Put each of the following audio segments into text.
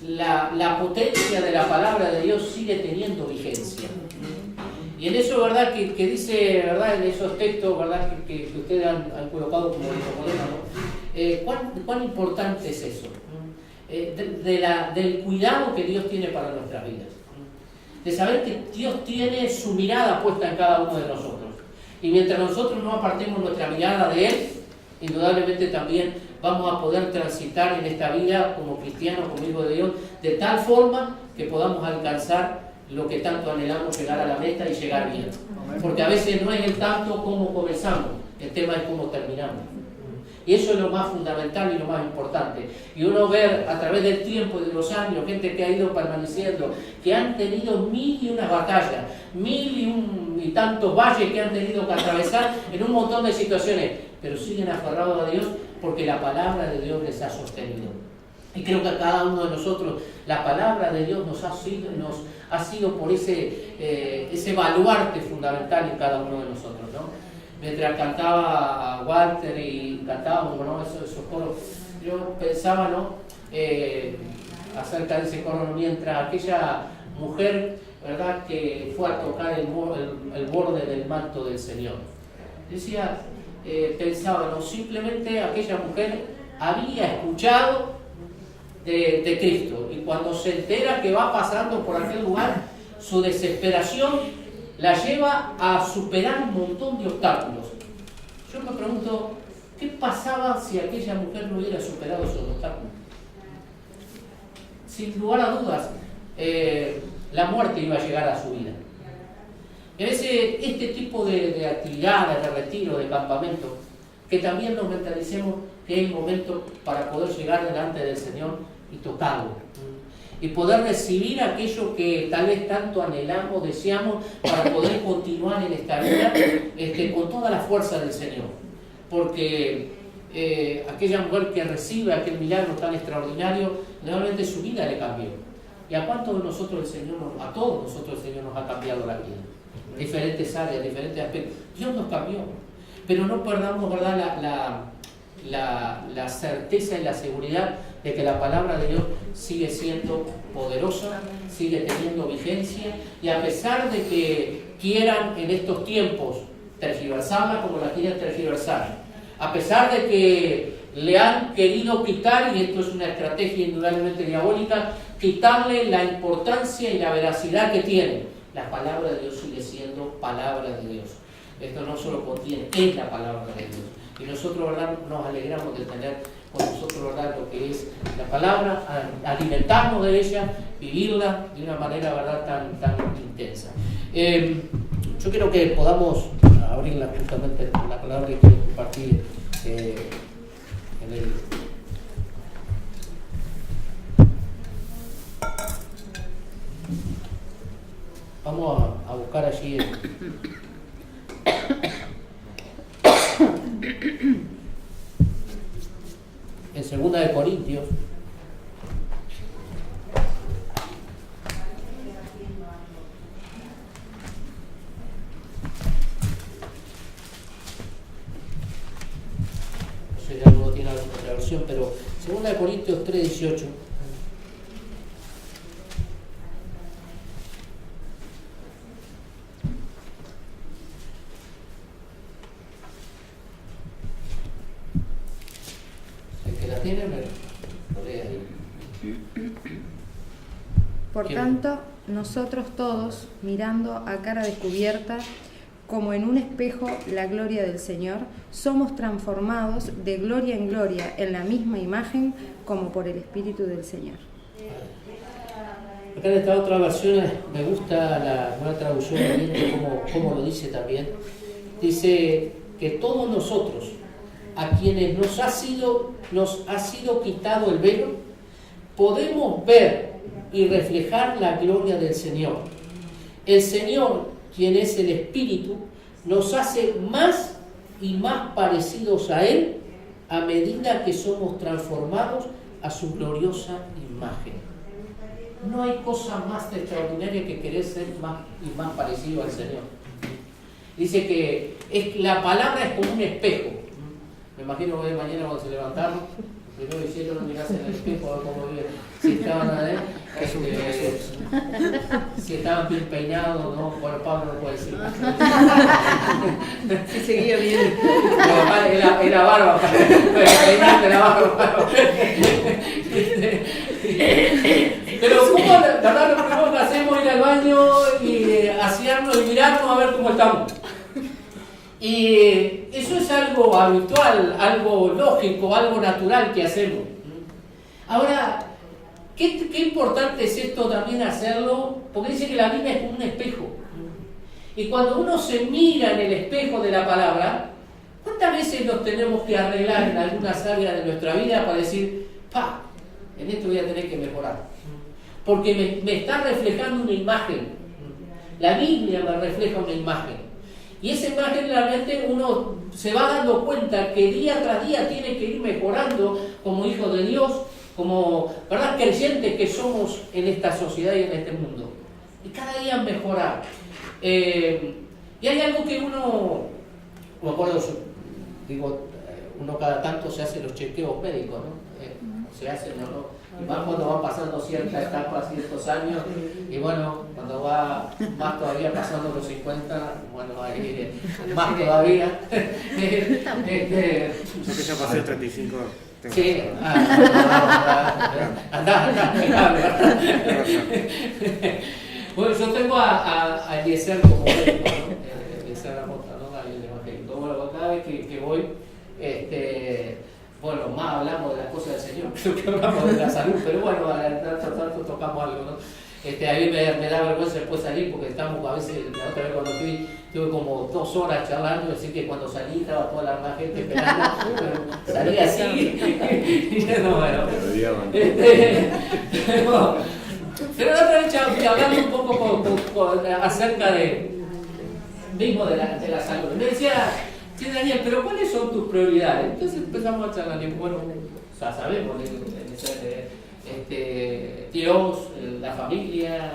la potencia de la palabra de Dios sigue teniendo vigencia. Y en eso, ¿verdad? Que dice, ¿verdad? En esos textos, ¿verdad? Que ustedes han colocado como ¿no? ¿Cuán importante es eso? Del cuidado que Dios tiene para nuestras vidas. De saber que Dios tiene su mirada puesta en cada uno de nosotros. Y mientras nosotros no apartemos nuestra mirada de Él, indudablemente también vamos a poder transitar en esta vida como cristianos, como hijos de Dios, de tal forma que podamos alcanzar lo que tanto anhelamos, llegar a la meta y llegar bien. Porque a veces no es el tanto cómo comenzamos, el tema es cómo terminamos. Y eso es lo más fundamental y lo más importante. Y uno ver a través del tiempo y de los años, gente que ha ido permaneciendo, que han tenido 1001 batallas, 1000 y tantos valles que han tenido que atravesar en un montón de situaciones, pero siguen aferrados a Dios porque la palabra de Dios les ha sostenido. Y creo que a cada uno de nosotros la palabra de Dios nos ha sido por ese baluarte fundamental en cada uno de nosotros, ¿no? Mientras cantaba Walter y cantábamos, ¿no? esos coros, yo pensaba, ¿no? Acerca de ese coro, mientras aquella mujer, ¿verdad? Que fue a tocar el borde del manto del Señor. Decía, pensaba, ¿no? Simplemente aquella mujer había escuchado de Cristo, y cuando se entera que va pasando por aquel lugar, su desesperación la lleva a superar un montón de obstáculos. Yo me pregunto, ¿qué pasaba si aquella mujer no hubiera superado esos obstáculos? Sin lugar a dudas, la muerte iba a llegar a su vida. Y a veces este tipo de actividades, de retiro, de campamento, que también nos mentalicemos que es el momento para poder llegar delante del Señor y tocarlo. Y poder recibir aquello que tal vez tanto anhelamos, deseamos, para poder continuar en esta vida con toda la fuerza del Señor. Porque aquella mujer que recibe aquel milagro tan extraordinario, realmente su vida le cambió. ¿Y a cuántos de nosotros el Señor, a todos nosotros el Señor nos ha cambiado la vida? Diferentes áreas, diferentes aspectos. Dios nos cambió. Pero no perdamos, ¿verdad?, la certeza y la seguridad de que la palabra de Dios sigue siendo poderosa, sigue teniendo vigencia, y a pesar de que quieran en estos tiempos tergiversarla como la quieren tergiversar, a pesar de que le han querido quitar, y esto es una estrategia indudablemente diabólica, quitarle la importancia y la veracidad que tiene, la palabra de Dios sigue siendo palabra de Dios. Esto no solo contiene, es la palabra de Dios. Y nosotros, ¿verdad?, nos alegramos de tener con nosotros, ¿verdad?, lo que es la palabra, alimentarnos de ella, vivirla de una manera, ¿verdad?, tan intensa. Yo quiero que podamos abrirla justamente con la palabra que quiero compartir en el... Vamos a buscar allí en 2 de Corintios, no sé si alguno tiene alguna otra versión, pero 2 de Corintios 3:18. Por tanto, nosotros todos, mirando a cara descubierta, como en un espejo, la gloria del Señor, somos transformados de gloria en gloria en la misma imagen, como por el Espíritu del Señor. Acá en esta otra versión me gusta la nueva traducción, como lo dice también. Dice que todos nosotros, a quienes nos ha sido quitado el velo, podemos ver y reflejar la gloria del Señor. El Señor, quien es el Espíritu, nos hace más y más parecidos a Él a medida que somos transformados a su gloriosa imagen. No hay cosa más extraordinaria que querer ser más y más parecido al Señor. Dice que la palabra es como un espejo. Me imagino que mañana cuando se levantaron, primero hicieron mirarse en el espejo a ver cómo viven, si estaban Si estaban bien peinados, ¿no? Bueno, Pablo no puede decir nada. Sí, seguía bien. Era barba, peinarte la barba. Pero ¿cómo? La verdad, lo primero que hacemos es ir al baño y asearnos y mirarnos a ver cómo estamos. Y eso es algo habitual, algo lógico, algo natural que hacemos. Ahora, qué importante es esto también hacerlo, porque dice que la Biblia es como un espejo. Y cuando uno se mira en el espejo de la palabra, ¿cuántas veces nos tenemos que arreglar en algunas áreas de nuestra vida para decir, en esto voy a tener que mejorar? Porque me está reflejando una imagen. La Biblia me refleja una imagen. Y esa imagen realmente uno se va dando cuenta que día tras día tiene que ir mejorando como hijo de Dios, como ¿verdad? Creyentes que somos en esta sociedad y en este mundo. Y cada día mejorar. Y hay algo que uno, me acuerdo, digo, uno cada tanto se hace los chequeos médicos, ¿no? Se hacen, ¿no? Y más cuando van pasando ciertas etapas, ciertos años, y bueno, cuando va más todavía pasando los 50, bueno, ahí más todavía. Yo que ya pasé 35. Sí, andá, bueno, yo tengo a Eliezer como médico, ¿no? Eliezer la Mota, ¿no? El evangélico. Bueno, cada vez que voy, bueno, más hablamos de las cosas del Señor, creo que hablamos de la salud, pero bueno, tanto tocamos algo, ¿no? A mí me da vergüenza después salir porque estamos a veces, la otra vez cuando fui, tuve como 2 horas charlando, así que cuando salí estaba toda la gente esperando, pero salí así, y no, bueno. Pero la otra vez hablando un poco acerca mismo de la salud, me decía, sí, Daniel, pero ¿cuáles son tus prioridades? Entonces empezamos a charlar, y bueno, ya sabemos, Dios, la familia,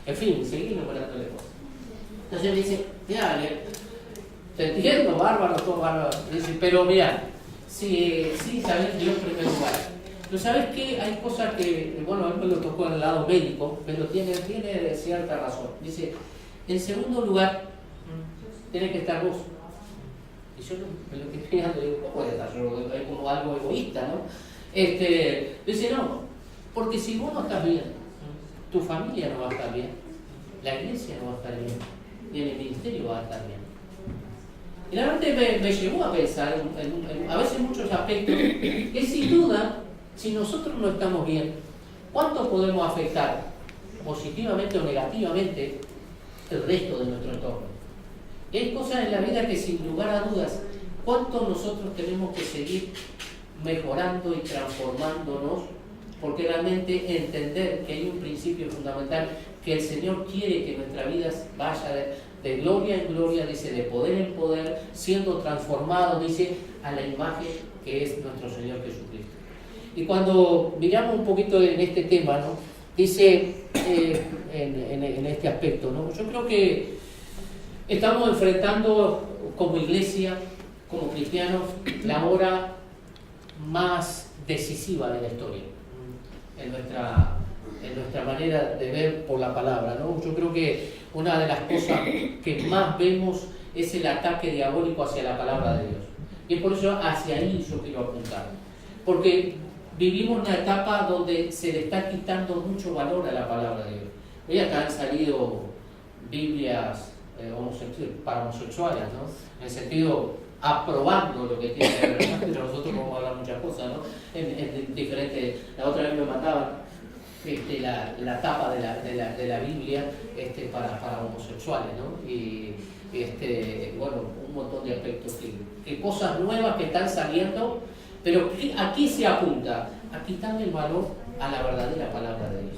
en fin, seguir enumerándole cosas. Entonces me dice, mira, Daniel, te entiendo, bárbaro, todo bárbaro. Dice, pero mira, sí, sabes Dios en primer lugar. Pero ¿sabes qué? Hay cosas que, bueno, a mí me lo tocó en el lado médico, pero tiene cierta razón. Dice, en segundo lugar, tiene que estar vos. Y yo me lo quedé mirando y digo, ¿cómo puede estar yo? Es como algo egoísta, ¿no? Dice, no, porque si vos no estás bien, tu familia no va a estar bien, la iglesia no va a estar bien, ni el ministerio va a estar bien. Y la verdad me llevó a pensar a veces muchos aspectos que sin duda, si nosotros no estamos bien, ¿cuánto podemos afectar positivamente o negativamente el resto de nuestro entorno? Y hay cosas en la vida que sin lugar a dudas, ¿cuánto nosotros tenemos que seguir mejorando y transformándonos? Porque realmente entender que hay un principio fundamental, que el Señor quiere que nuestra vida vaya de gloria en gloria, dice, de poder en poder, siendo transformado, dice, a la imagen que es nuestro Señor Jesucristo. Y cuando miramos un poquito en este tema, ¿no? Dice, en este aspecto, ¿no? Yo creo que estamos enfrentando como iglesia, como cristianos, la hora más decisiva de la historia, en nuestra manera de ver por la palabra, ¿no? Yo creo que una de las cosas que más vemos es el ataque diabólico hacia la palabra de Dios. Y es por eso hacia ahí yo quiero apuntar. Porque vivimos una etapa donde se le está quitando mucho valor a la palabra de Dios. Hoy acá han salido Biblias para homosexuales, ¿no? En el sentido aprobando lo que tiene que ver, pero nosotros vamos a hablar muchas cosas, ¿no? En diferentes, la otra vez me mandaban la tapa de la Biblia para homosexuales, ¿no? Y bueno, un montón de aspectos que cosas nuevas que están saliendo, pero aquí se apunta a quitarle el valor a la verdadera palabra de Dios.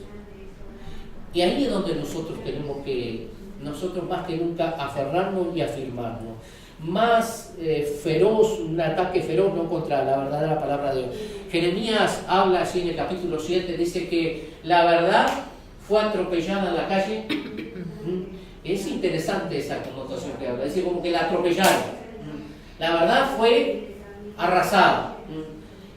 Y ahí es donde nosotros tenemos que, más que nunca, aferrarnos y afirmarnos. Más feroz, un ataque feroz, ¿no?, contra la verdadera palabra de Dios. Jeremías habla así en el capítulo 7, dice que la verdad fue atropellada en la calle. Es interesante esa connotación que habla, dice como que la atropellaron. La verdad fue arrasada.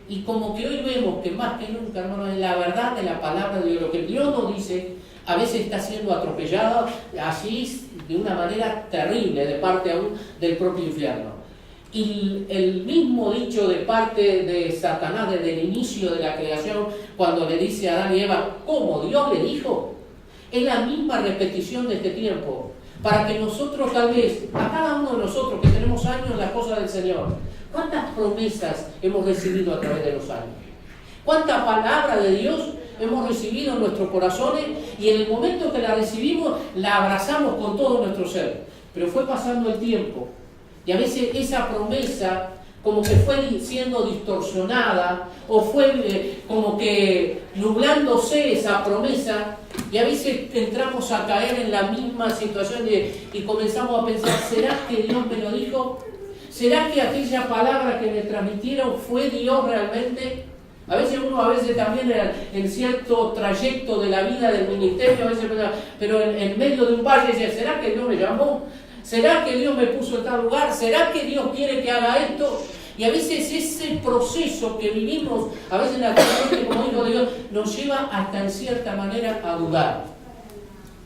Y como que hoy vemos que más que nunca, hermano, en la verdad de la palabra de Dios, lo que Dios nos dice, a veces está siendo atropellado así de una manera terrible de parte aún del propio infierno. Y el mismo dicho de parte de Satanás desde el inicio de la creación, cuando le dice a Adán y Eva, ¿cómo Dios le dijo? Es la misma repetición de este tiempo, para que nosotros tal vez, a cada uno de nosotros que tenemos años en las cosas del Señor, ¿cuántas promesas hemos recibido a través de los años? ¿Cuánta palabra de Dios hemos recibido en nuestros corazones y en el momento que la recibimos la abrazamos con todo nuestro ser? Pero fue pasando el tiempo y a veces esa promesa como que fue siendo distorsionada o fue como que nublándose esa promesa, y a veces entramos a caer en la misma situación y comenzamos a pensar, ¿será que Dios me lo dijo? ¿Será que aquella palabra que me transmitieron fue Dios realmente? A veces uno también en cierto trayecto de la vida del ministerio, a veces, pero en medio de un valle dice, ¿será que Dios me llamó? ¿Será que Dios me puso en tal lugar? ¿Será que Dios quiere que haga esto? Y a veces ese proceso que vivimos, a veces naturalmente como hijo de Dios, nos lleva hasta en cierta manera a dudar.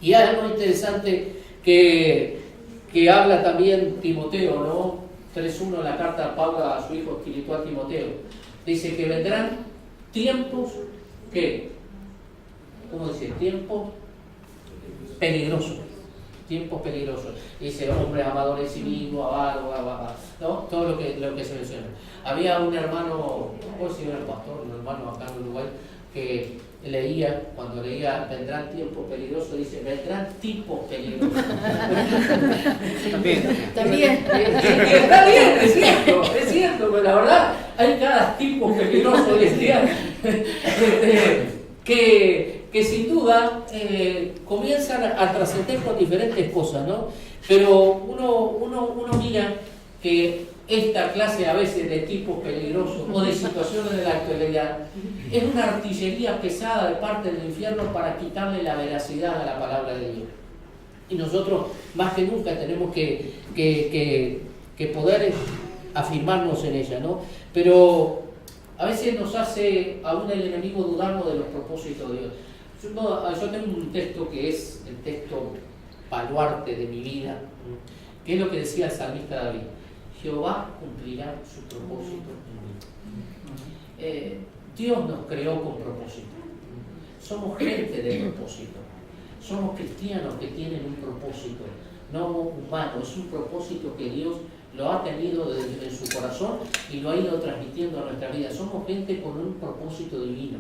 Y hay algo interesante que habla también Timoteo, ¿no? 3.1, la carta de Pablo a su hijo espiritual Timoteo. Dice que vendrán tiempos que, ¿cómo dice? Tiempos peligrosos. Tiempos peligrosos. Dice, hombres amadores de sí mismos, avaros, ¿no? Todo lo que se menciona. Había un hermano, no sé si era el pastor, un hermano acá en Uruguay, que leía, cuando leía vendrán tiempos peligrosos, dice, vendrán tipos peligrosos. También. Está bien, es cierto, pero la verdad, hay cada tipo peligroso hoy en día que sin duda comienzan a trascender con diferentes cosas, ¿no? Pero uno mira que esta clase a veces de tipos peligrosos o de situaciones de la actualidad es una artillería pesada de parte del infierno para quitarle la veracidad a la palabra de Dios. Y nosotros más que nunca tenemos que poder afirmarnos en ella, ¿no? Pero a veces nos hace aún el enemigo dudarnos de los propósitos de Dios. Yo tengo un texto que es el texto baluarte de mi vida, que es lo que decía el salmista David: Jehová cumplirá su propósito en mí. Dios nos creó con propósito. Somos gente de propósito. Somos cristianos que tienen un propósito, no humano, es un propósito que Dios lo ha tenido en su corazón y lo ha ido transmitiendo a nuestra vida. Somos gente con un propósito divino.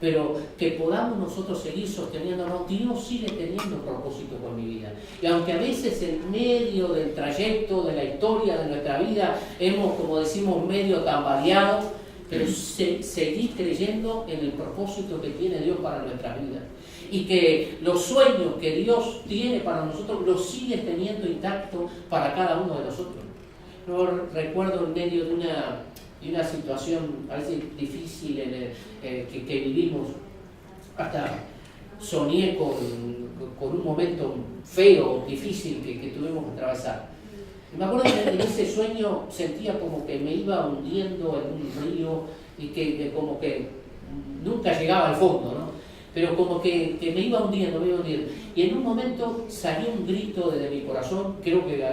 Pero que podamos nosotros seguir sosteniéndonos, Dios sigue teniendo un propósito con mi vida. Y aunque a veces en medio del trayecto de la historia de nuestra vida hemos, como decimos, medio tambaleado, pero seguir creyendo en el propósito que tiene Dios para nuestra vida. Y que los sueños que Dios tiene para nosotros los sigue teniendo intactos para cada uno de nosotros. Yo recuerdo en medio de una situación a veces difícil que vivimos, hasta soñé con un momento feo, difícil que tuvimos que atravesar. Y me acuerdo que en ese sueño sentía como que me iba hundiendo en un río y que como que nunca llegaba al fondo, ¿no? Pero como que me iba hundiendo. Y en un momento salió un grito desde mi corazón, creo que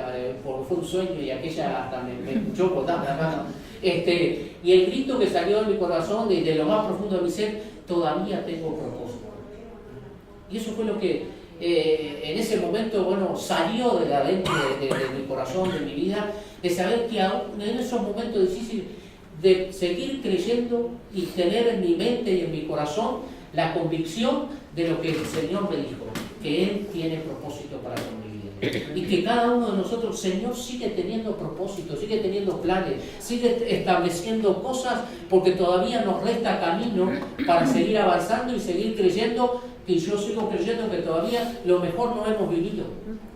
fue un sueño y aquella hasta me escuchó por tanta mano. Y el grito que salió de mi corazón, de lo más profundo de mi ser: todavía tengo propósito. Y eso fue lo que en ese momento, bueno, salió de adentro de mi corazón, de mi vida, de saber que aún en esos momentos difíciles, de seguir creyendo y tener en mi mente y en mi corazón la convicción de lo que el Señor me dijo, que Él tiene propósito para con mi vida. Y que cada uno de nosotros, el Señor sigue teniendo propósitos, sigue teniendo planes, sigue estableciendo cosas, porque todavía nos resta camino para seguir avanzando y seguir creyendo, que yo sigo creyendo que todavía lo mejor no hemos vivido,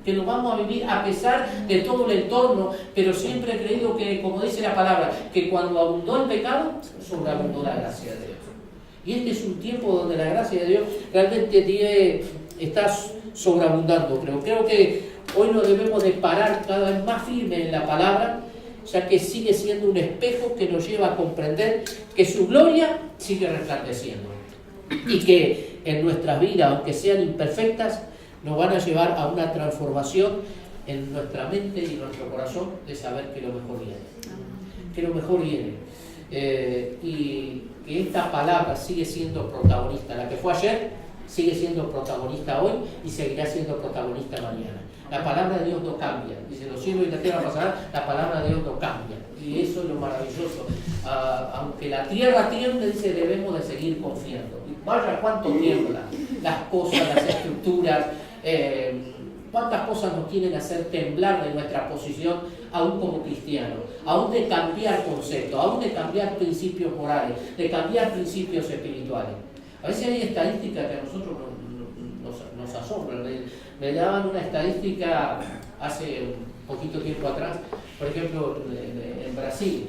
que lo vamos a vivir a pesar de todo el entorno, pero siempre he creído que, como dice la palabra, que cuando abundó el pecado, sobreabundó la gracia de Dios. Y este es un tiempo donde la gracia de Dios realmente está sobreabundando. Creo que hoy nos debemos de parar cada vez más firme en la palabra O sea que sigue siendo un espejo que nos lleva a comprender que su gloria sigue resplandeciendo y que en nuestras vidas, aunque sean imperfectas, nos van a llevar a una transformación en nuestra mente y nuestro corazón de saber que lo mejor viene. Que lo mejor viene. Y que esta palabra sigue siendo protagonista. La que fue ayer sigue siendo protagonista hoy y seguirá siendo protagonista mañana. La palabra de Dios no cambia. Dice, los cielos y la tierra pasarán, la palabra de Dios no cambia. Y eso es lo maravilloso. Aunque la tierra tiemble, dice, debemos de seguir confiando. Y vaya cuánto tiembla las cosas, las estructuras, cuántas cosas nos quieren hacer temblar de nuestra posición, aún como cristianos, aún de cambiar conceptos, aún de cambiar principios morales, de cambiar principios espirituales. A veces hay estadísticas que a nosotros nos asombran. Me daban una estadística hace un poquito tiempo atrás, por ejemplo, en Brasil,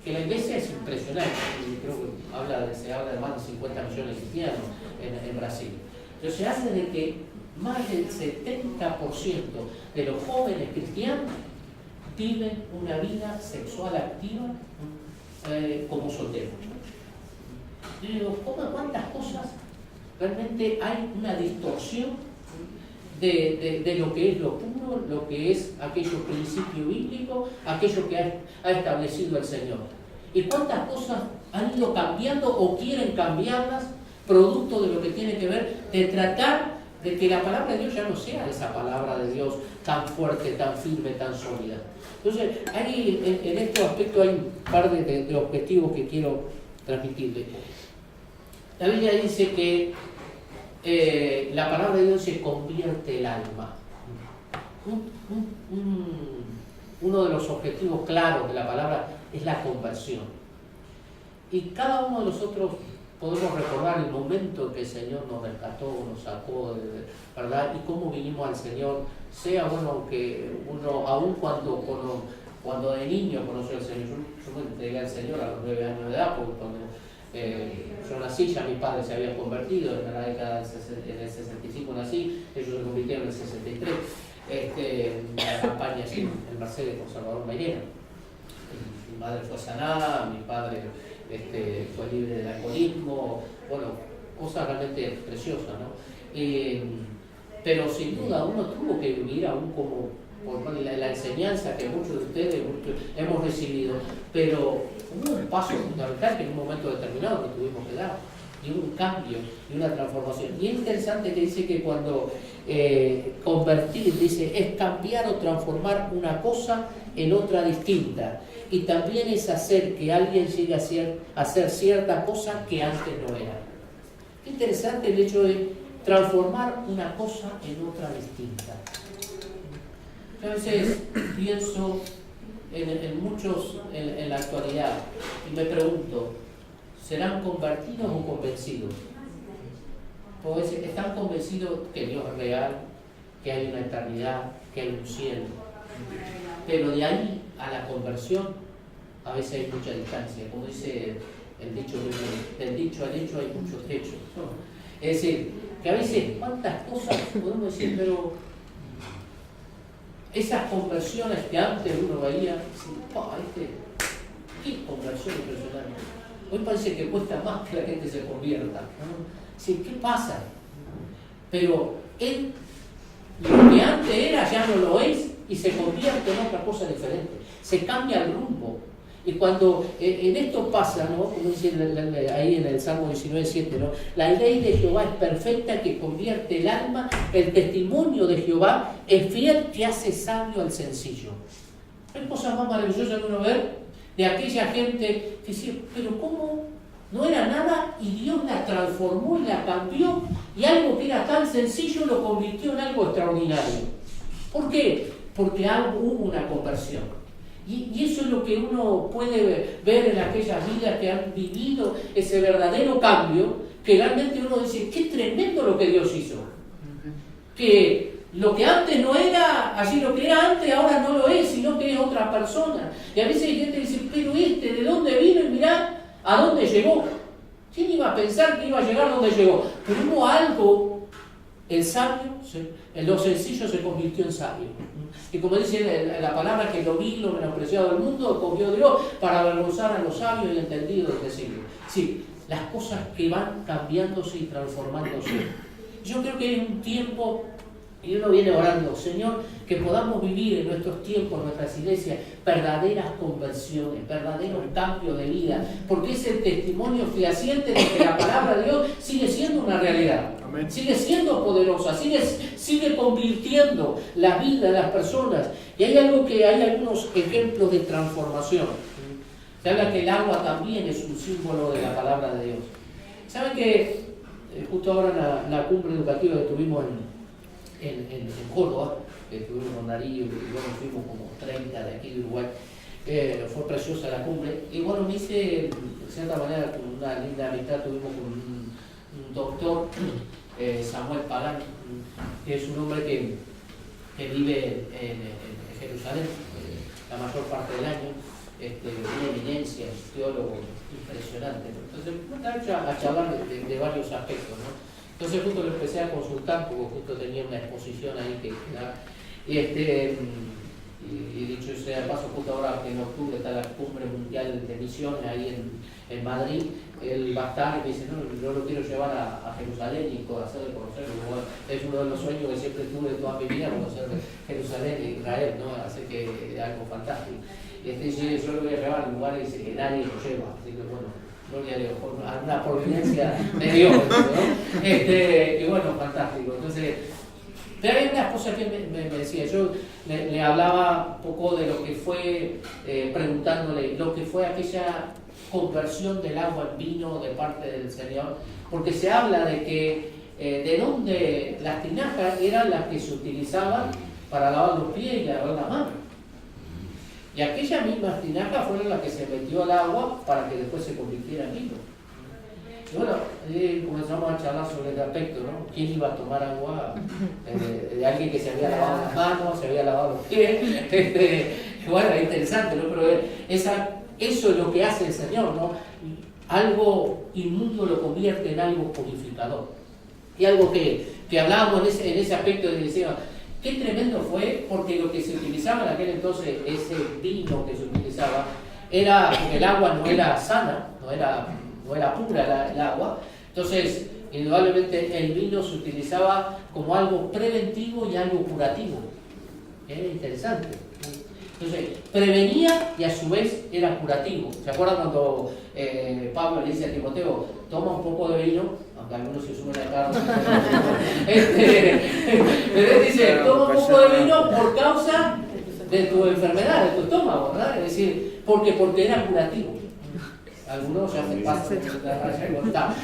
que la iglesia es impresionante. Creo que se habla de más de 50 millones de cristianos en Brasil. Pero se hace de que más del 70% de los jóvenes cristianos viven una vida sexual activa como solteros. Yo digo, ¿cuántas cosas realmente hay una distorsión de lo que es lo puro, lo que es aquello principio bíblico, aquello que ha establecido el Señor? ¿Y cuántas cosas han ido cambiando o quieren cambiarlas, producto de lo que tiene que ver de tratar de que la palabra de Dios ya no sea esa palabra de Dios tan fuerte, tan firme, tan sólida? Entonces, en este aspecto hay un par de objetivos que quiero transmitirles. La Biblia dice que la palabra de Dios se convierte el alma. Uno de los objetivos claros de la palabra es la conversión. Y cada uno de nosotros podemos recordar el momento en que el Señor nos rescató, nos sacó, ¿verdad? Y cómo vinimos al Señor, sea aunque uno, aún cuando de niño conoció al Señor. Yo me entregué al Señor a los 9 años de edad, porque cuando yo nací, ya mi padre se había convertido, en la década en el 65 nací, ellos se convirtieron en el 63, en la campaña así, en Mercedes con Salvador Mairena. Mi madre fue sanada, mi padre fue libre del alcoholismo, bueno, cosas realmente preciosas, ¿no? Pero sin duda uno tuvo que vivir aún como por la enseñanza que muchos de ustedes hemos recibido, pero hubo un paso fundamental que en un momento determinado que tuvimos que dar, y un cambio y una transformación. Y es interesante que dice que cuando convertir, dice, es cambiar o transformar una cosa en otra distinta, y también es hacer que alguien llegue a hacer cierta cosa que antes no era. Qué interesante el hecho de transformar una cosa en otra distinta. Yo a veces pienso en muchos en la actualidad y me pregunto, ¿serán convertidos o convencidos? Pues están convencidos que Dios es real, que hay una eternidad, que hay un cielo. Pero de ahí a la conversión a veces hay mucha distancia. Como dice el dicho, del dicho al hecho hay muchos hechos, ¿no? Es decir, que a veces cuántas cosas podemos decir, pero esas conversiones que antes uno veía, qué conversión impresionante. Hoy parece que cuesta más que la gente se convierta, ¿no? Sí, ¿qué pasa? Pero lo que antes era ya no lo es y se convierte en otra cosa diferente. Se cambia el rumbo. Y cuando en esto pasa, ¿no? Como dice ahí en el Salmo 19:7, ¿no? La ley de Jehová es perfecta, que convierte el alma, el testimonio de Jehová es fiel, que hace sabio al sencillo. Hay cosas más maravillosas que uno ver de aquella gente que decía, pero ¿cómo? No era nada y Dios la transformó y la cambió, y algo que era tan sencillo lo convirtió en algo extraordinario. ¿Por qué? Porque hubo una conversión. Y eso es lo que uno puede ver en aquellas vidas que han vivido ese verdadero cambio, que realmente uno dice, qué tremendo lo que Dios hizo. Que lo que antes no era, así lo que era antes ahora no lo es, sino que es otra persona. Y a veces hay gente que dice, pero ¿de dónde vino? Y mirá a dónde llegó. ¿Quién iba a pensar que iba a llegar a donde llegó? Pero hubo algo el sabio, lo sencillo se convirtió en sabio. Y como dice la palabra, que lo vil, lo menospreciado del mundo, cogió Dios para avergonzar a los sabios y entendidos del siglo. Sí, las cosas que van cambiándose y transformándose. Yo creo que hay un tiempo, y uno viene orando, Señor, que podamos vivir en nuestros tiempos, en nuestras iglesias, verdaderas conversiones, verdaderos cambios de vida, porque es el testimonio fehaciente de que la palabra de Dios sigue siendo una realidad. Amén. Sigue siendo poderosa, sigue convirtiendo la vida de las personas. Y hay algunos ejemplos de transformación. Se habla que el agua también es un símbolo de la palabra de Dios. ¿Saben que justo ahora en la cumbre educativa que tuvimos en Córdoba, que estuvimos con Darío, y luego fuimos como 30 de aquí de Uruguay, fue preciosa la cumbre, y bueno, me hice, de cierta manera, con una linda amistad, tuvimos con un doctor, Samuel Pagán, que es un hombre que vive en Jerusalén la mayor parte del año, una eminencia, un teólogo impresionante. Entonces, a charlar de varios aspectos, ¿no? Entonces justo lo empecé a consultar, porque justo tenía una exposición ahí que dar. Y dicho sea de paso, justo ahora que en octubre está la cumbre mundial de misiones ahí en Madrid, él va a estar y me dice, no, yo lo quiero llevar a Jerusalén y hacerle conocer. Bueno, es uno de los sueños que siempre tuve toda mi vida, conocer Jerusalén e Israel, ¿no? Así que es algo fantástico. Yo lo voy a llevar a lugares que nadie lo lleva, así que bueno, gloria a Dios, por una providencia de Dios, ¿no? Y bueno, fantástico. Entonces, pero hay unas cosas que me decía, yo le hablaba un poco de lo que fue, preguntándole, lo que fue aquella conversión del agua en vino de parte del Señor, porque se habla de que de donde las tinajas eran las que se utilizaban para lavar los pies y lavar la mano. Y aquellas mismas tinajas fueron las que se metió al agua para que después se convirtiera en vino. Y bueno, comenzamos a charlar sobre el aspecto, ¿no? ¿Quién iba a tomar agua de alguien que se había lavado las manos, se había lavado los pies? Bueno, es interesante, ¿no? Pero eso es lo que hace el Señor, ¿no? Algo inmundo lo convierte en algo purificador. Y algo que hablábamos en ese aspecto de decía, qué tremendo fue, porque lo que se utilizaba en aquel entonces, ese vino que se utilizaba, porque el agua no era sana, no era pura el agua. Entonces, indudablemente el vino se utilizaba como algo preventivo y algo curativo. Era interesante. Entonces, prevenía y a su vez era curativo. ¿Se acuerdan cuando Pablo le dice a Timoteo, toma un poco de vino? Aunque algunos se suben a carro. Pero él dice, toma un poco de vino por causa de tu enfermedad, de tu estómago, ¿verdad? Es decir, porque era curativo. Algunos ya se pasan de la raya y está.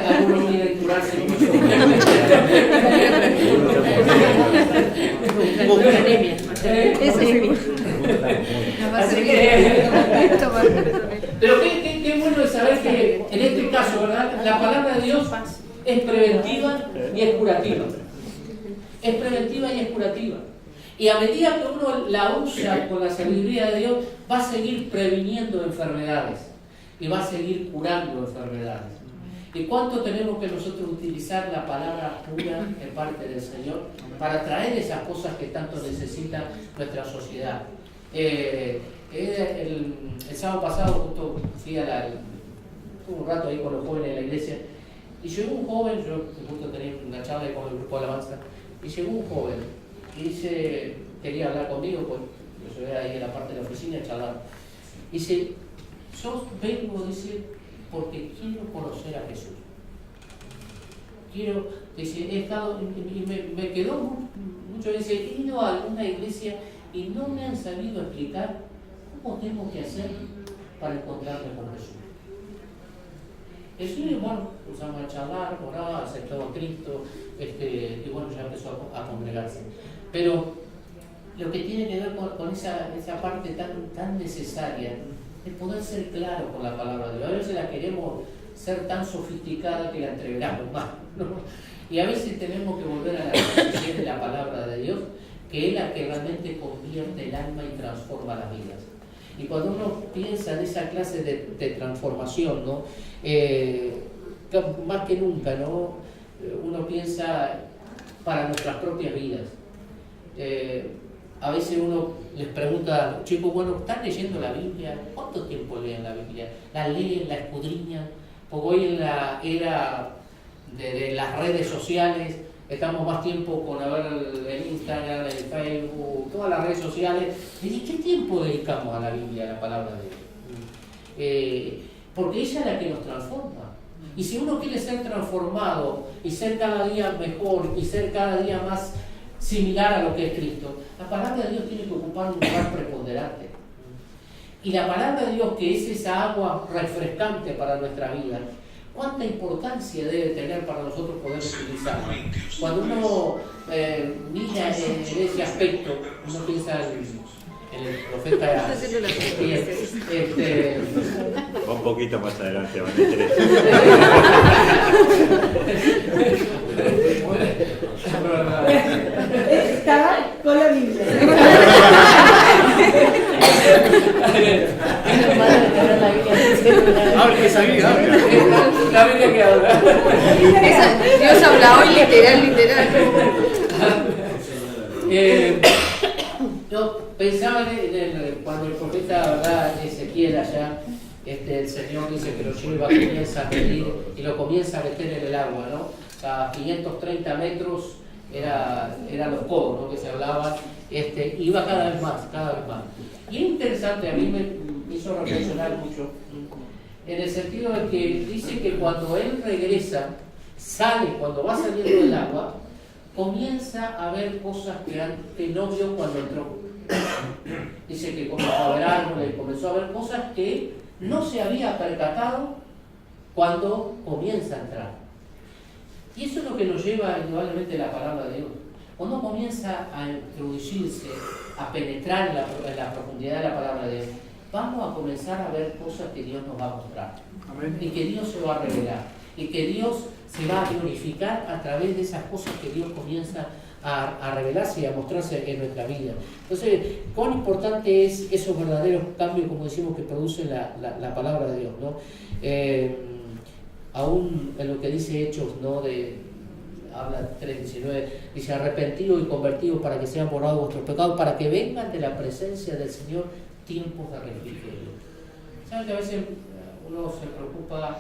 Algunos quieren curarse mucho. Pero qué bueno es saber que en este caso, ¿verdad? La palabra de Dios es preventiva y es curativa. Es preventiva y es curativa. Y a medida que uno la usa con la sabiduría de Dios, va a seguir previniendo enfermedades y va a seguir curando enfermedades. ¿Y cuánto tenemos que nosotros utilizar la palabra pura en parte del Señor para traer esas cosas que tanto necesita nuestra sociedad? El sábado pasado justo fui estuve un rato ahí con los jóvenes de la iglesia y llegó un joven, yo justo tenía una charla con el grupo de alabanza, y llegó un joven y quería hablar conmigo, pues yo llegué ahí en la parte de la oficina a charlar. Dice, yo vengo, dice, porque quiero conocer a Jesús. Dice, he estado, y me quedó mucho, dice, he ido a alguna iglesia y no me han sabido explicar cómo tengo que hacer para encontrarme con Jesús. Jesús, bueno, empezamos a charlar, oraba, aceptó a Cristo, y bueno, ya empezó a congregarse. Pero lo que tiene que ver con esa parte tan necesaria es poder ser claro con la palabra de Dios. A veces la queremos ser tan sofisticada que la entreveramos más, ¿no? Y a veces tenemos que volver a la necesidad de la palabra de Dios, que es la que realmente convierte el alma y transforma las vidas. Y cuando uno piensa en esa clase de transformación, ¿no? Más que nunca, ¿no? uno piensa para nuestras propias vidas. A veces uno les pregunta a los chicos, bueno, ¿están leyendo la Biblia? ¿Cuánto tiempo leen la Biblia? ¿La leen, la escudriñan? Porque hoy en la era de las redes sociales estamos más tiempo con el Instagram, el Facebook, todas las redes sociales. ¿Y qué tiempo dedicamos a la Biblia, a la palabra de Dios? Porque ella es la que nos transforma. Y si uno quiere ser transformado y ser cada día mejor y ser cada día más similar a lo que es Cristo, la palabra de Dios tiene que ocupar un lugar preponderante. Y la palabra de Dios, que es esa agua refrescante para nuestra vida, ¿cuánta importancia debe tener para nosotros poder utilizarla? Cuando uno mira en ese aspecto, uno piensa en el profeta un poquito más adelante van a tener. Estaba con la Biblia. Habla esa Biblia, habla. La Biblia que habla. Dios habla hoy literal. Yo pensaba cuando el profeta, ¿verdad?, Ezequiel allá, el Señor dice que lo lleva, comienza a medir y lo comienza a meter en el agua, ¿no? A 530 metros eran los codos, ¿no?, que se hablaban, iba cada vez más. Y es interesante, a mí me hizo reflexionar mucho, en el sentido de que dice que cuando él regresa, cuando va saliendo del agua, comienza a ver cosas que no vio cuando entró. Dice que comenzó a ver árboles, comenzó a ver cosas que no se había percatado cuando comienza a entrar. Y eso es lo que nos lleva indudablemente la palabra de Dios. Cuando comienza a introducirse, a penetrar en la profundidad de la palabra de Dios, vamos a comenzar a ver cosas que Dios nos va a mostrar. Amén. Y que Dios se va a revelar. Y que Dios se va a glorificar a través de esas cosas que Dios comienza a revelarse y a mostrarse en nuestra vida. Entonces, cuán importante es esos verdaderos cambios, como decimos, que produce la palabra de Dios, ¿no? Aún en lo que dice Hechos, ¿no?, habla 3:19, dice: arrepentidos y convertidos para que sean borrados vuestros pecados, para que vengan de la presencia del Señor tiempos de refrigerio. ¿Saben que a veces uno se preocupa,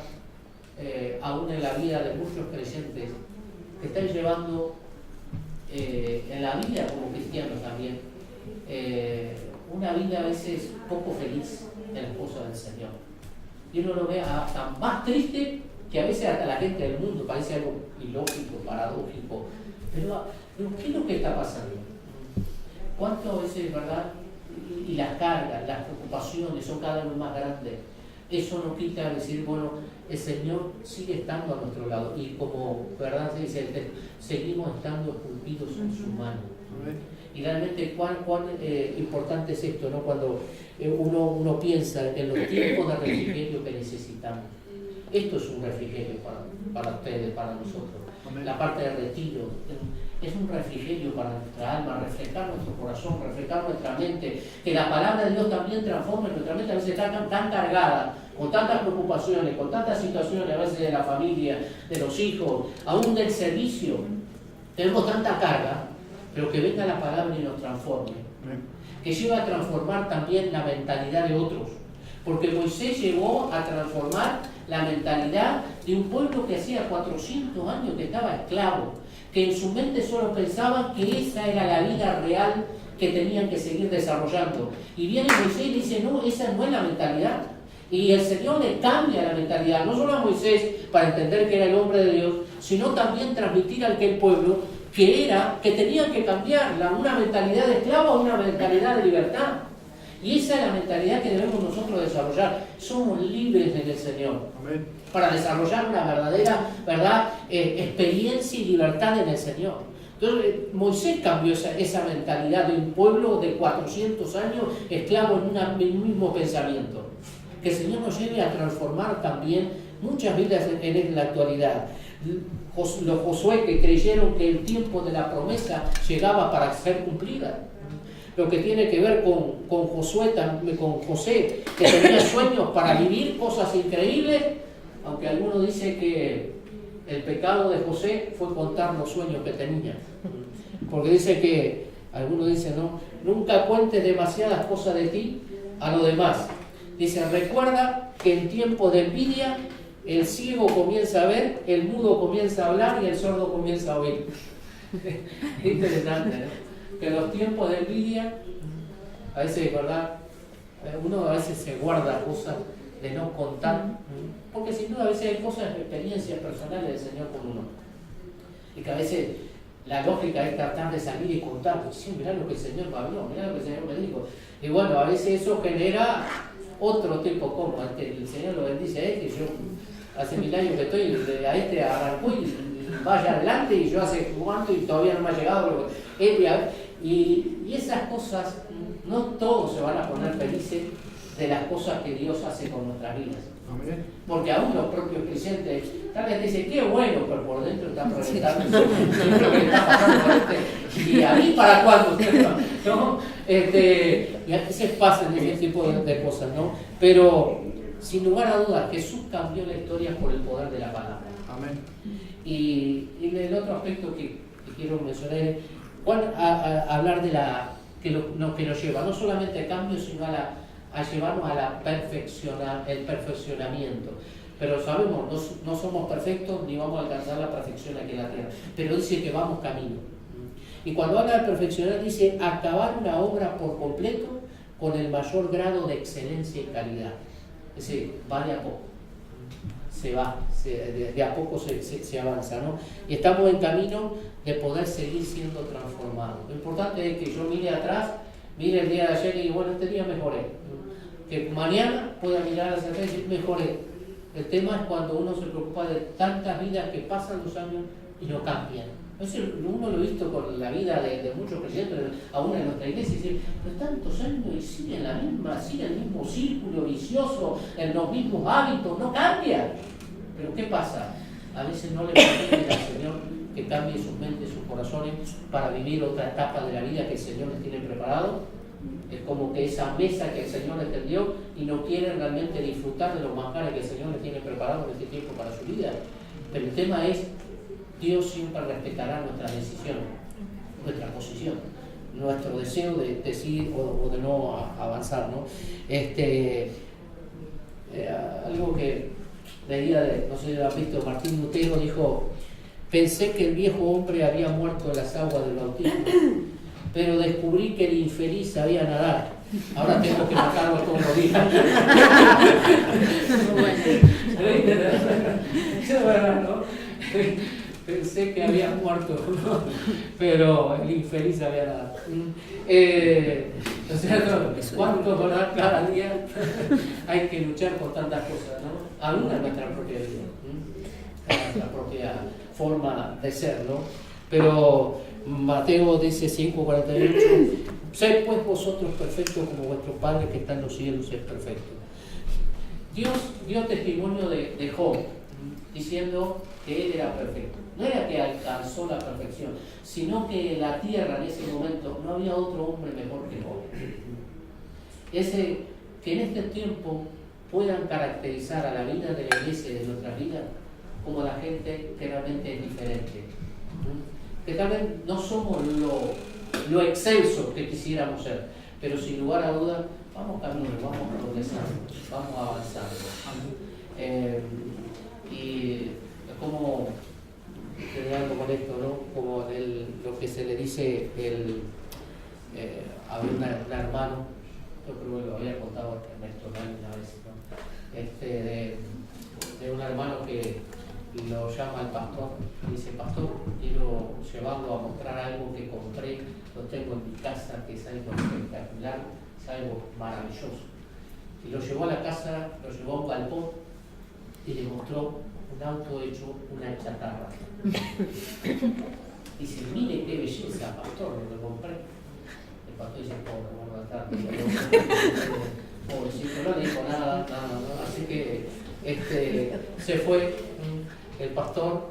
aún en la vida de muchos creyentes que están llevando en la vida como cristianos también, una vida a veces poco feliz en la esposa del Señor? Y uno lo ve hasta más triste que a veces hasta la gente del mundo, parece algo ilógico, paradójico. Pero ¿qué es lo que está pasando? ¿Cuánto a veces, verdad? Y las cargas, las preocupaciones son cada vez más grandes. Eso no quita decir, bueno, el Señor sigue estando a nuestro lado. Y como, ¿verdad?, se dice, seguimos estando esculpidos en su mano. Y realmente cuán importante es esto, ¿no? Cuando uno piensa en los tiempos de refrigerio que necesitamos. Esto es un refrigerio para ustedes, para nosotros. Amén. La parte de retiro es un refrigerio para nuestra alma, refrescar nuestro corazón, refrescar nuestra mente, que la palabra de Dios también transforme nuestra mente. A veces está tan cargada, con tantas preocupaciones, con tantas situaciones, a veces de la familia, de los hijos, aún del servicio. Tenemos tanta carga, pero que venga la palabra y nos transforme. Amén. Que lleve a transformar también la mentalidad de otros. Porque Moisés llegó a transformar la mentalidad de un pueblo que hacía 400 años que estaba esclavo, que en su mente solo pensaban que esa era la vida real que tenían que seguir desarrollando. Y viene Moisés y dice, no, esa no es la mentalidad. Y el Señor le cambia la mentalidad, no solo a Moisés para entender que era el hombre de Dios, sino también transmitir a aquel pueblo que tenían que cambiar una mentalidad de esclavo a una mentalidad de libertad. Y esa es la mentalidad que debemos nosotros desarrollar. Somos libres en el Señor. Amén. Para desarrollar una verdadera experiencia y libertad en el Señor. Entonces, Moisés cambió esa mentalidad de un pueblo de 400 años esclavo en un mismo pensamiento. Que el Señor nos lleve a transformar también muchas vidas en la actualidad. Los Josué que creyeron que el tiempo de la promesa llegaba para ser cumplida. Lo que tiene que ver con José, que tenía sueños para vivir cosas increíbles, aunque algunos dicen que el pecado de José fue contar los sueños que tenía. Porque dice que, algunos dicen, ¿no? Nunca cuentes demasiadas cosas de ti a los demás. Dice, recuerda que en tiempos de envidia el ciego comienza a ver, el mudo comienza a hablar y el sordo comienza a oír. Es interesante, ¿no? Que en los tiempos de envidia, a veces, ¿verdad? Uno a veces se guarda cosas de no contar, porque sin duda a veces hay cosas, experiencias personales del Señor con uno. Y que a veces la lógica es tratar de salir y contar, pues sí, mirá lo que el Señor me habló, mirá lo que el Señor me dijo. Y bueno, a veces eso genera otro tipo como el Señor lo bendice a este, yo hace 1000 años que estoy, a este arrancó y vaya adelante y yo hace cuánto y todavía no me ha llegado. Y esas cosas, no todos se van a poner felices de las cosas que Dios hace con nuestras vidas. Porque aún los propios creyentes tal vez dicen, qué bueno, pero por dentro están reventando lo que está pasando por este. Y a mí, ¿para cuándo? ¿No? Y a veces pasan ese tipo de cosas, ¿no? Pero, sin lugar a dudas, Jesús cambió la historia por el poder de la palabra. Amén. Y el otro aspecto que quiero mencionar es hablar de lo que nos lleva, no solamente a cambio, sino a llevarnos a el perfeccionamiento. Pero sabemos, no somos perfectos ni vamos a alcanzar la perfección aquí en la tierra, pero dice que vamos camino. Y cuando habla de perfeccionar, dice acabar una obra por completo con el mayor grado de excelencia y calidad. Es decir, va de a poco, de a poco se avanza, ¿no? Y estamos en camino de poder seguir siendo transformados. Lo importante es que yo mire atrás, mire el día de ayer y diga, bueno, este día mejoré. Que mañana pueda mirar hacia atrás y decir, mejoré. El tema es cuando uno se preocupa de tantas vidas que pasan los años y no cambian. Uno lo ha visto con la vida de muchos creyentes, aún en nuestra iglesia, decir, pero tantos años y siguen la misma, siguen el mismo círculo vicioso, en los mismos hábitos, no cambian. Pero ¿qué pasa? A veces no le permiten al Señor que cambie sus mentes, sus corazones, para vivir otra etapa de la vida que el Señor les tiene preparado. Es como que esa mesa que el Señor les tendió y no quieren realmente disfrutar de los manjares que el Señor les tiene preparado en este tiempo para su vida. Pero el tema es, Dios siempre respetará nuestra decisión, nuestra posición, nuestro deseo de decidir o de no avanzar, ¿no? Algo que leía, no sé si lo has visto, Martín Lutero dijo, pensé que el viejo hombre había muerto en las aguas del bautismo, pero descubrí que el infeliz sabía nadar. Ahora tengo que matarlo todos los días. Es verdad, ¿no? Pensé que había muerto, ¿no? Pero el infeliz sabía nadar. ¿Cuánto ¿verdad? Cada día hay que luchar con tantas cosas, ¿no? Alguna es nuestra propia vida, nuestra propia forma de ser, ¿no? Pero Mateo dice 5:48, sed pues vosotros perfectos como vuestro Padre que está en los cielos es perfecto. Dios dio testimonio de Job, diciendo que él era perfecto. No era que alcanzó la perfección, sino que en la tierra en ese momento no había otro hombre mejor que Job. Que en este tiempo puedan caracterizar a la vida de la iglesia y de nuestra vida como la gente que realmente es diferente. Que tal vez no somos lo excelso que quisiéramos ser, pero sin lugar a dudas vamos camino, vamos progresando, vamos avanzando. Y es como, terminando con esto, ¿no? Como lo que se le dice a un hermano, yo creo que lo había contado a Ernesto una vez, ¿no? De un hermano que lo llama al pastor y dice, pastor, quiero llevarlo a mostrar algo que compré, lo tengo en mi casa, que es algo espectacular, es algo maravilloso. Y lo llevó a la casa, lo llevó a un galpón y le mostró un auto hecho una chatarra. Dice, mire qué belleza, pastor, lo compré. El pastor dice, pobre, bueno, va a estar. Pobrecito, no le dijo nada, ¿no? Así que se fue el pastor,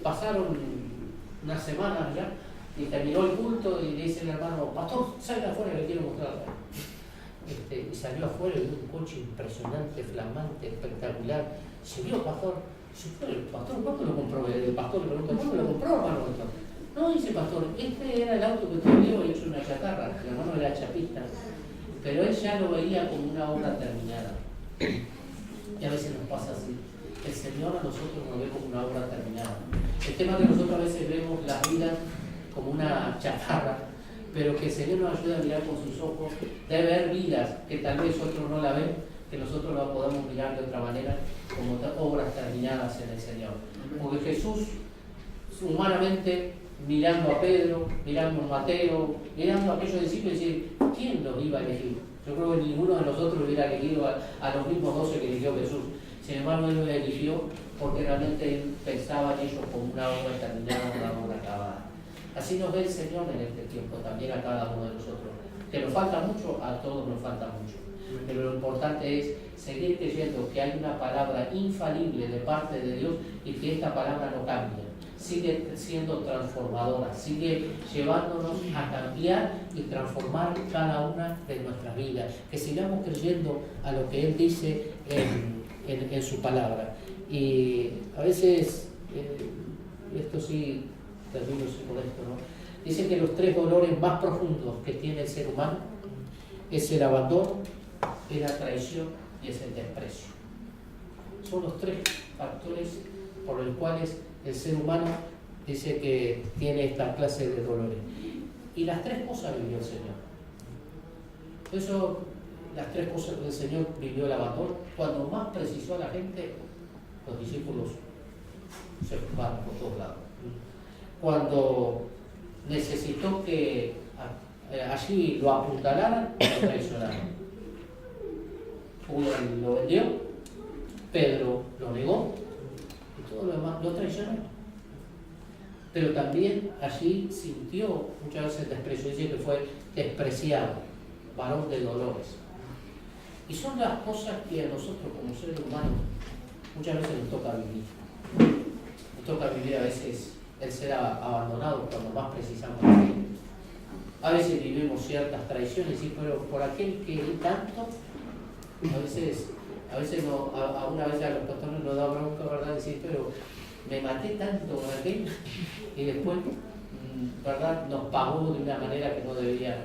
pasaron unas semanas ya, y terminó el culto y le dice el hermano, pastor, salga afuera que quiero mostrar. Y salió afuera y vio un coche impresionante, flamante, espectacular. Se vio, pastor, Dice, pero el pastor, ¿cuándo lo compró? El pastor le pregunta, ¿cuándo lo compró, hermano? No, dice pastor, este era el auto que te dio y hecho una chatarra. El hermano era chapista, pero él ya lo veía como una obra terminada. Y a veces nos pasa así. El Señor a nosotros nos ve como una obra terminada. El tema es que nosotros a veces vemos la vida como una chatarra, pero que el Señor nos ayuda a mirar con sus ojos, de ver vidas que tal vez otros no la ven, que nosotros la podamos mirar de otra manera, como obras terminadas en el Señor. Porque Jesús, humanamente, mirando a Pedro, mirando a Mateo, mirando a aquellos discípulos y decir, ¿quién los iba a elegir? Yo creo que ninguno de nosotros hubiera elegido a los mismos 12 que eligió Jesús. Sin embargo, Él los eligió porque realmente Él pensaba en ellos como una obra terminada, una obra acabada. Así nos ve el Señor en este tiempo, también a cada uno de nosotros. ¿Que nos falta mucho? A todos nos falta mucho. Pero lo importante es seguir creyendo que hay una palabra infalible de parte de Dios y que esta palabra no cambia. Sigue siendo transformadora, sigue llevándonos a cambiar y transformar cada una de nuestras vidas. Que sigamos creyendo a lo que Él dice en su palabra. Y a veces, esto sí, termino con esto, ¿no? Dice que los 3 dolores más profundos que tiene el ser humano es el abandono, es la traición y es el desprecio. Son los 3 factores por los cuales el ser humano dice que tiene esta clase de dolores. Y las 3 cosas vivió el Señor. Por eso, las 3 cosas del Señor vivió el abandono. Cuando más precisó a la gente, los discípulos se van por todos lados. Cuando necesitó que allí lo apuntalaran, lo traicionaron. Judas lo vendió, Pedro lo negó y todo lo demás lo traicionó. Pero también allí sintió muchas veces el desprecio, dice que fue despreciado, varón de dolores. Y son las cosas que a nosotros como seres humanos muchas veces nos toca vivir. Nos toca vivir a veces el ser abandonado cuando más precisamos de él. A veces vivimos ciertas traiciones, sí, pero por aquel que tanto, a veces no, a una vez a los pastores nos da bronca, ¿verdad? Decir, pero me maté tanto con aquel y después, ¿verdad? Nos pagó de una manera que no debería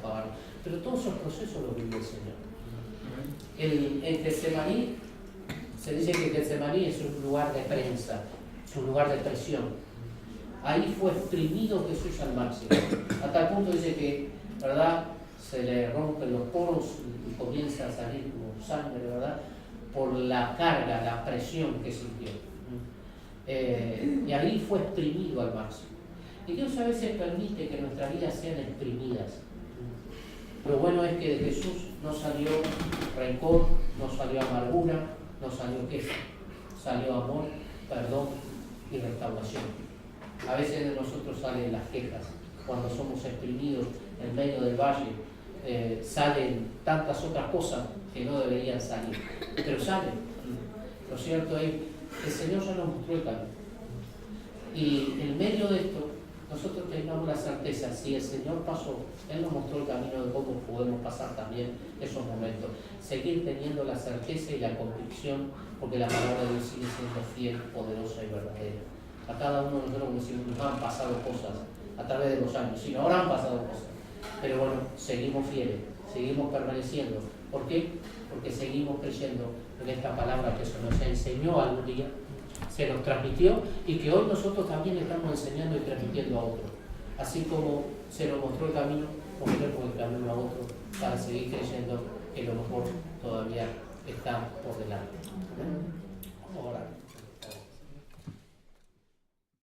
pagar. Pero todos esos procesos los vivió el Señor. En Getsemaní, se dice que Getsemaní es un lugar de prensa, es un lugar de presión. Ahí fue exprimido Jesús al máximo. A tal punto dice que, ¿verdad? Se le rompen los poros y comienza a salir como sangre, ¿verdad? Por la carga, la presión que sintió. Y ahí fue exprimido al máximo. Y Dios a veces permite que nuestras vidas sean exprimidas. Lo bueno es que de Jesús no salió rencor, no salió amargura, no salió queja. Salió amor, perdón y restauración. A veces de nosotros salen las quejas. Cuando somos exprimidos en medio del valle, salen tantas otras cosas que no deberían salir. Pero salen. Lo cierto es que el Señor ya nos mostró el camino. Y en medio de esto, nosotros tengamos la certeza, si el Señor pasó, Él nos mostró el camino de cómo podemos pasar también esos momentos. Seguir teniendo la certeza y la convicción, porque la palabra de Dios sigue siendo fiel, poderosa y verdadera. A cada uno de nosotros, como decimos, nos han pasado cosas a través de los años, y ahora han pasado cosas. Pero bueno, seguimos fieles, seguimos permaneciendo. ¿Por qué? Porque seguimos creyendo en esta palabra que se nos enseñó algún día, se nos transmitió y que hoy nosotros también estamos enseñando y transmitiendo a otros. Así como se nos mostró el camino, mostremos el camino a otros para seguir creyendo que lo mejor todavía está por delante. Vamos a orar.